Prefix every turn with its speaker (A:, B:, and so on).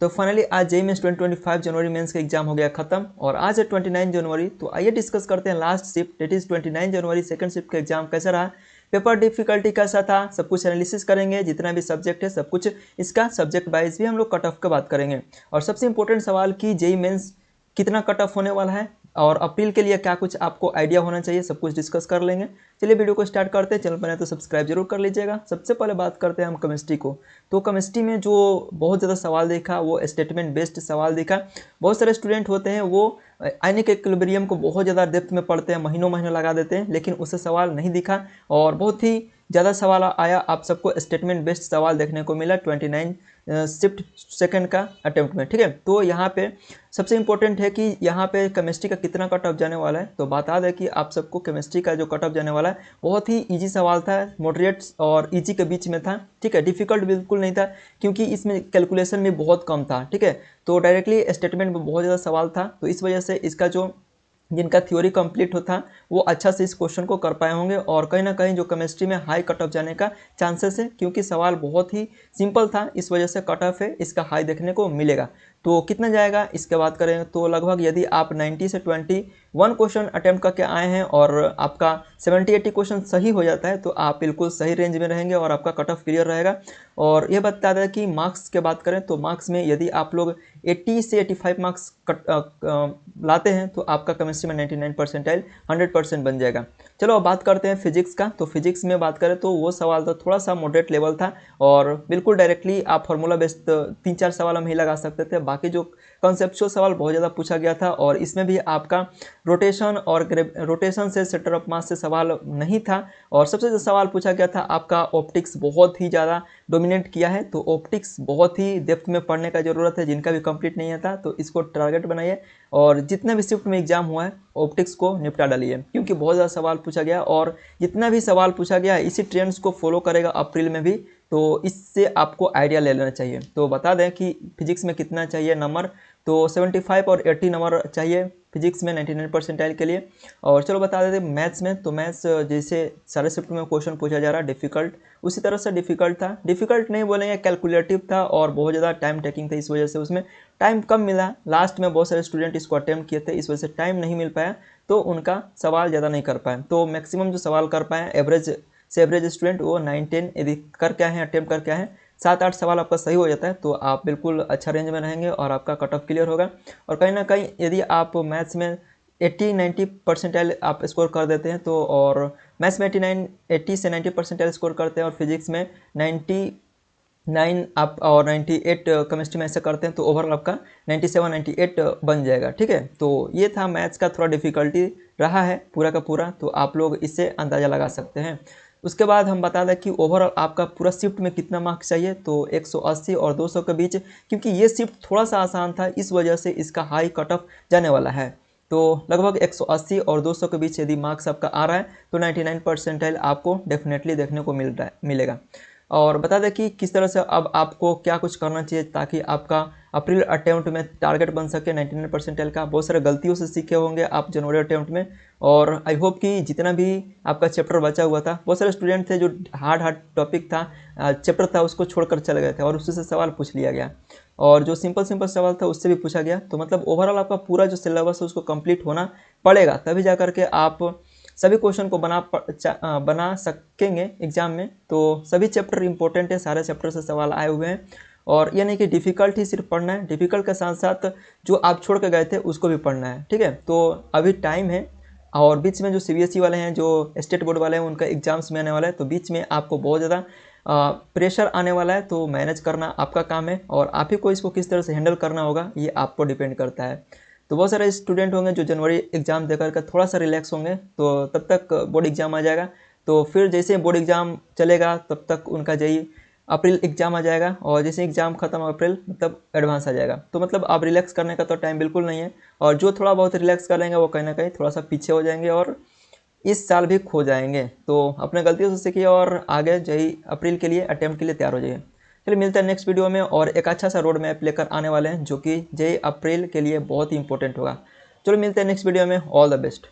A: तो फाइनली आज JEE mains 2025 जनवरी mains का एग्जाम हो गया खत्म और आज है 29 जनवरी। तो आइए डिस्कस करते हैं last shift date is 29 January second shift का एग्जाम कैसा रहा, पेपर डिफिकल्टी कैसा था, सब कुछ एनालिसिस करेंगे। जितना भी सब्जेक्ट है सब कुछ इसका सब्जेक्ट वाइज भी हम लोग कट ऑफ का बात करेंगे। और सबसे इंपॉर्टेंट सवाल कि जेईई मेंस कितना कट ऑफ होने वाला है और अप्रैल के लिए क्या कुछ आपको आइडिया होना चाहिए, सब कुछ डिस्कस कर लेंगे। चलिए वीडियो को स्टार्ट करते हैं। चैनल पर नए तो सब्सक्राइब जरूर कर लीजिएगा। सबसे पहले बात करते हैं हम केमिस्ट्री को। तो केमिस्ट्री में जो बहुत ज़्यादा सवाल देखा वो स्टेटमेंट बेस्ड सवाल देखा। बहुत सारे स्टूडेंट होते हैं वो आयनिक इक्विलिब्रियम को बहुत ज़्यादा डेप्थ में पढ़ते हैं, महीनों महीनों लगा देते हैं, लेकिन उससे सवाल नहीं दिखा और बहुत ही ज़्यादा सवाल आया। आप सबको स्टेटमेंट बेस्ड सवाल देखने को मिला 29 शिफ्ट सेकंड का अटेम्प्ट में। ठीक है, तो यहाँ पे सबसे इंपॉर्टेंट है कि यहाँ पे केमिस्ट्री का कितना कट ऑफ जाने वाला है। तो बता दें कि आप सबको केमिस्ट्री का जो कट ऑफ जाने वाला है बहुत ही इजी सवाल था, मॉडरेट और इजी के बीच में था। ठीक है, डिफिकल्ट बिल्कुल नहीं था क्योंकि इसमें कैलकुलेशन भी बहुत कम था। ठीक है, तो डायरेक्टली स्टेटमेंट में बहुत ज़्यादा सवाल था, तो इस वजह से इसका जो जिनका थ्योरी कंप्लीट होता वो अच्छा से इस क्वेश्चन को कर पाए होंगे। और कहीं ना कहीं जो केमिस्ट्री में हाई कट ऑफ जाने का चांसेस है क्योंकि सवाल बहुत ही सिंपल था, इस वजह से कट ऑफ है इसका हाई देखने को मिलेगा। तो कितना जाएगा इसके बात करें तो लगभग यदि आप 90 से 21 क्वेश्चन अटेम्प्ट करके आए हैं और आपका 70-80 क्वेश्चन सही हो जाता है तो आप बिल्कुल सही रेंज में रहेंगे और आपका कट ऑफ क्लियर रहेगा। और ये बता दें कि मार्क्स के बात करें तो मार्क्स में यदि आप लोग 80 से 85 मार्क्स लाते हैं तो आपका केमिस्ट्री में 99 परसेंटाइल 100% बन जाएगा। चलो अब बात करते हैं फिजिक्स का। तो फिजिक्स में बात करें तो वो सवाल तो थोड़ा सा मॉडरेट लेवल था और बिल्कुल डायरेक्टली आप फार्मूला बेस्ड 3-4 सवाल हम ही लगा सकते थे। बाकी जो कॉन्सेप्चुअल सवाल बहुत ज़्यादा पूछा गया था और इसमें भी आपका रोटेशन से सेंटर ऑफ मास से सवाल नहीं था। और सबसे ज़्यादा सवाल पूछा गया था आपका ऑप्टिक्स बहुत ही ज़्यादा डोमिनेट किया है, तो ऑप्टिक्स बहुत ही डेप्थ में पढ़ने का ज़रूरत है। जिनका भी कंप्लीट नहीं आता तो इसको टारगेट बनाइए और जितने भी शिफ्ट में एग्जाम हुआ है ऑप्टिक्स को निपटा डालिए क्योंकि बहुत ज़्यादा सवाल पूछा गया और जितना भी सवाल पूछा गया इसी ट्रेंड्स को फॉलो करेगा अप्रैल में भी, तो इससे आपको आइडिया ले लेना चाहिए। तो बता दें कि फिजिक्स में कितना चाहिए नंबर, तो 75 और 80 नंबर चाहिए फिजिक्स में 99 परसेंटाइल के लिए। और चलो बता देते मैथ्स में, तो मैथ्स जैसे सारे शिफ्ट में क्वेश्चन पूछा जा रहा है डिफिकल्ट, उसी तरह से डिफिकल्ट था। डिफिकल्ट नहीं बोलेंगे, कैलकुलेटिव था और बहुत ज़्यादा टाइम टेकिंग था, इस वजह से उसमें टाइम कम मिला। लास्ट में बहुत सारे स्टूडेंट इसको अटेम्प्ट किए थे, इस वजह से टाइम नहीं मिल पाया तो उनका सवाल ज़्यादा नहीं कर पाए। तो मैक्सिमम जो सवाल कर पाए एवरेज से एवरेज स्टूडेंट वो 9-10 यदि करके आए हैं, अटेम्प्ट करके आए हैं, 7-8 सवाल आपका सही हो जाता है तो आप बिल्कुल अच्छा रेंज में रहेंगे और आपका कट ऑफ क्लियर होगा। और कहीं ना कहीं यदि आप मैथ्स में 80-90 परसेंटाइल आप स्कोर कर देते हैं तो, और मैथ्स में 80 से 90 परसेंटाइल स्कोर करते हैं और फिजिक्स में 99 आप और 98 केमिस्ट्री में ऐसे करते हैं तो ओवरऑल आपका 97-98 बन जाएगा। ठीक है, तो ये था मैथ्स का थोड़ा डिफिकल्टी रहा है पूरा का पूरा, तो आप लोग इससे अंदाज़ा लगा सकते हैं। उसके बाद हम बता दें कि ओवरऑल आपका पूरा शिफ्ट में कितना मार्क्स चाहिए, तो 180 और 200 के बीच, क्योंकि ये शिफ्ट थोड़ा सा आसान था इस वजह से इसका हाई कट ऑफ जाने वाला है। तो लगभग 180 और 200 के बीच यदि मार्क्स आपका आ रहा है तो 99 परसेंटाइल आपको डेफिनेटली देखने को मिलेगा। और बता दें कि किस तरह से अब आपको क्या कुछ करना चाहिए ताकि आपका अप्रैल अटेम्प्ट में टारगेट बन सके 99 परसेंटाइल का। बहुत सारे गलतियों से सीखे होंगे आप जनवरी अटेम्प्ट में, और आई होप कि जितना भी आपका चैप्टर बचा हुआ था, बहुत सारे स्टूडेंट थे जो हार्ड टॉपिक था, चैप्टर था, उसको छोड़कर चले गए थे और उससे सवाल पूछ लिया गया और जो सिंपल सवाल था उससे भी पूछा गया। तो मतलब ओवरऑल आपका पूरा जो सिलेबस है उसको कंप्लीट होना पड़ेगा, तभी जा करके आप सभी क्वेश्चन को बना सकेंगे एग्जाम में। तो सभी चैप्टर इंपॉर्टेंट है, सारे चैप्टर से सवाल आए हुए हैं और ये नहीं कि डिफ़िकल्ट ही सिर्फ पढ़ना है, डिफ़िकल्ट के साथ साथ जो आप छोड़ के गए थे उसको भी पढ़ना है। ठीक है, तो अभी टाइम है और बीच में जो सीबीएसई वाले हैं, जो स्टेट बोर्ड वाले हैं, उनका एग्जाम्स में आने वाला है, तो बीच में आपको बहुत ज़्यादा प्रेशर आने वाला है, तो मैनेज करना आपका काम है और आप ही को इसको किस तरह से हैंडल करना होगा ये आप पर डिपेंड करता है। तो बहुत सारे स्टूडेंट होंगे जो जनवरी एग्ज़ाम देकर के थोड़ा सा रिलैक्स होंगे, तो तब तक बोर्ड एग्ज़ाम आ जाएगा। तो फिर जैसे बोर्ड एग्ज़ाम चलेगा तब तक उनका जेईई अप्रैल एग्ज़ाम आ जाएगा और जैसे एग्ज़ाम खत्म अप्रैल मतलब एडवांस आ जाएगा। तो मतलब आप रिलैक्स करने का तो टाइम बिल्कुल नहीं है, और जो थोड़ा बहुत रिलैक्स कर लेंगे वो कहीं ना कहीं थोड़ा सा पीछे हो जाएंगे और इस साल भी खो जाएंगे। तो अपने गलतियों से सीखिए और आगे जेईई अप्रैल के लिए अटेम्प्ट के लिए तैयार हो जाइए। चलिए मिलते हैं नेक्स्ट वीडियो में और एक अच्छा सा रोड मैप लेकर आने वाले हैं जो कि जेईई अप्रैल के लिए बहुत ही इंपॉर्टेंट होगा। चलो मिलते हैं नेक्स्ट वीडियो में, ऑल द बेस्ट।